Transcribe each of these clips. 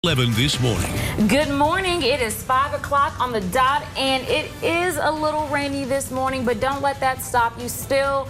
11 this morning. Good morning. It is 5 o'clock on the dot, and it is a little rainy this morning, but don't let that stop you. Still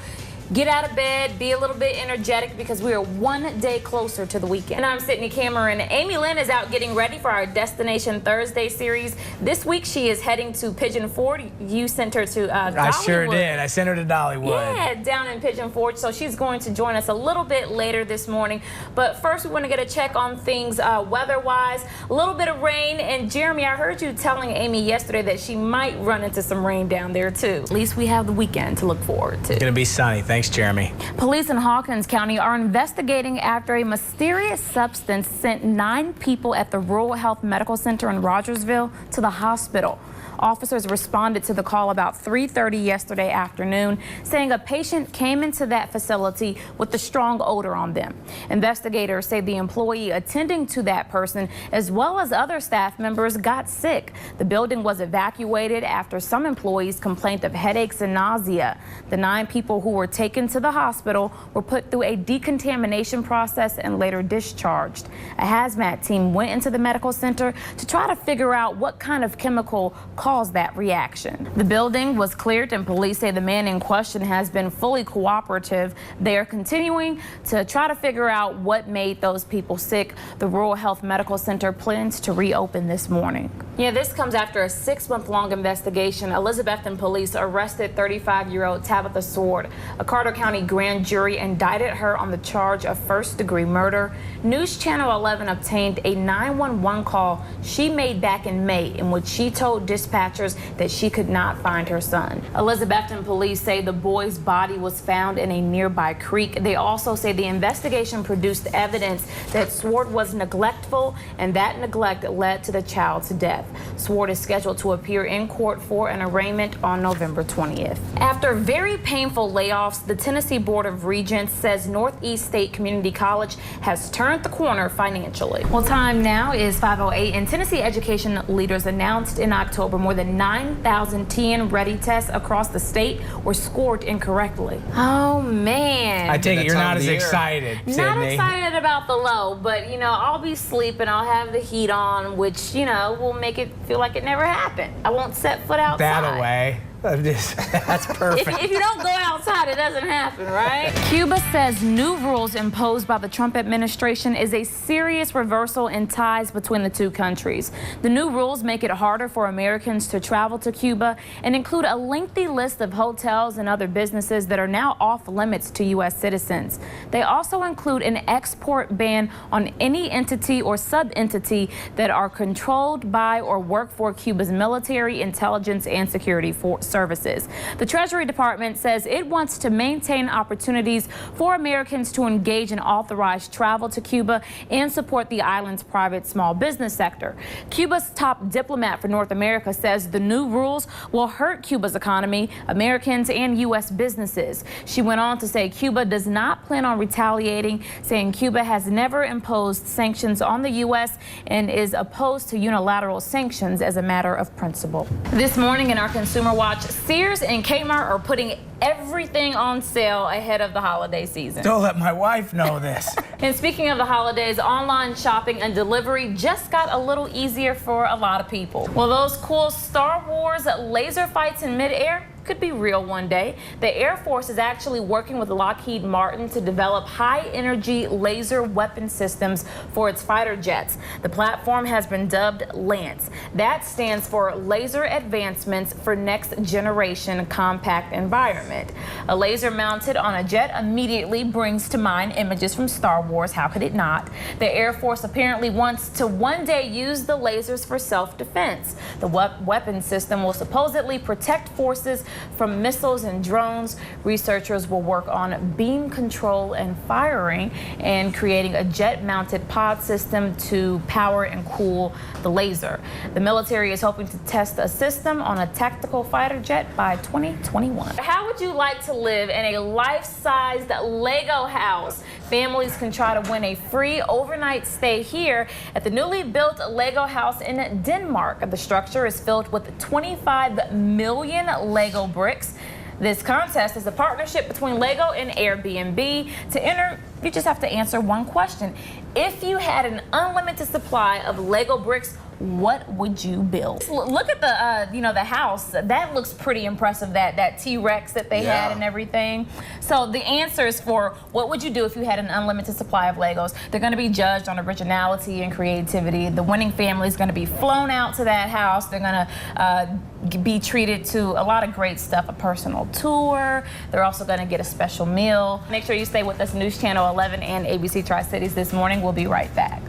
get out of bed, be a little bit energetic, because we are one day closer to the weekend. And I'm Sydney Cameron. Amy Lynn is out getting ready for our Destination Thursday series. This week she is heading to Pigeon Forge. You sent her to Dollywood. I sure did. I sent her to Dollywood. Yeah, down in Pigeon Forge. So she's going to join us a little bit later this morning. But first we want to get a check on things weather-wise. A little bit of rain. And Jeremy, I heard you telling Amy yesterday that she might run into some rain down there too. At least we have the weekend to look forward to. It's going to be sunny. Thanks, Jeremy. Police in Hawkins County are investigating after a mysterious substance sent 9 people at the Rural Health Medical Center in Rogersville to the hospital. Officers responded to the call about 3:30 yesterday afternoon, saying a patient came into that facility with a strong odor on them. Investigators say the employee attending to that person, as well as other staff members, got sick. The building was evacuated after some employees complained of headaches and nausea. The 9 people who were taken to the hospital were put through a decontamination process and later discharged. A hazmat team went into the medical center to try to figure out what kind of chemical caused that reaction. The building was cleared, and police say the man in question has been fully cooperative. They are continuing to try to figure out what made those people sick. The Rural Health Medical Center plans to reopen this morning. Yeah, this comes after a 6-month-long investigation. Elizabethton police arrested 35-year-old Tabitha Sword. A Carter County grand jury indicted her on the charge of first-degree murder. News Channel 11 obtained a 911 call she made back in May, in which she told dispatchers that she could not find her son. Elizabethton police say the boy's body was found in a nearby creek. They also say the investigation produced evidence that Sword was neglectful, and that neglect led to the child's death. Sword is scheduled to appear in court for an arraignment on November 20th. After very painful layoffs, the Tennessee Board of Regents says Northeast State Community College has turned the corner financially. Well, time now is 5:08, and Tennessee education leaders announced in October more than 9,000 TN Ready tests across the state were scored incorrectly. Oh, man. I take it you're not as excited, Sydney. Not excited about the low, but, you know, I'll be sleeping. I'll have the heat on, which, you know, will make it feel like it never happened. I won't set foot outside. That away. That's perfect. If you don't go outside, it doesn't happen, right? Cuba says new rules imposed by the Trump administration is a serious reversal in ties between the two countries. The new rules make it harder for Americans to travel to Cuba and include a lengthy list of hotels and other businesses that are now off limits to U.S. citizens. They also include an export ban on any entity or sub-entity that are controlled by or work for Cuba's military, intelligence, and security services. The Treasury Department says it wants to maintain opportunities for Americans to engage in authorized travel to Cuba and support the island's private small business sector. Cuba's top diplomat for North America says the new rules will hurt Cuba's economy, Americans, and U.S. businesses. She went on to say Cuba does not plan on retaliating, saying Cuba has never imposed sanctions on the U.S. and is opposed to unilateral sanctions as a matter of principle. This morning in our Consumer Watch, Sears and Kmart are putting everything on sale ahead of the holiday season. Don't let my wife know this. And speaking of the holidays, online shopping and delivery just got a little easier for a lot of people. Well, those cool Star Wars laser fights in midair could be real one day. The Air Force is actually working with Lockheed Martin to develop high-energy laser weapon systems for its fighter jets. The platform has been dubbed Lance. That stands for Laser Advancements for Next Generation Compact Environment. A laser mounted on a jet immediately brings to mind images from Star Wars. How could it not? The Air Force apparently wants to one day use the lasers for self-defense. The weapon system will supposedly protect forces from missiles and drones. Researchers will work on beam control and firing and creating a jet-mounted pod system to power and cool the laser. The military is hoping to test a system on a tactical fighter jet by 2021. How would you like to live in a life-sized Lego house? Families can try to win a free overnight stay here at the newly built Lego house in Denmark. The structure is filled with 25 million Lego bricks. This contest is a partnership between Lego and Airbnb. To enter, you just have to answer one question. If you had an unlimited supply of Lego bricks, what would you build? Look at the, the house. That looks pretty impressive. That T-Rex that they had and everything. So the answers for what would you do if you had an unlimited supply of Legos? They're going to be judged on originality and creativity. The winning family is going to be flown out to that house. They're going to be treated to a lot of great stuff, a personal tour. They're also going to get a special meal. Make sure you stay with us, News Channel 11 and ABC Tri-Cities this morning. We'll be right back.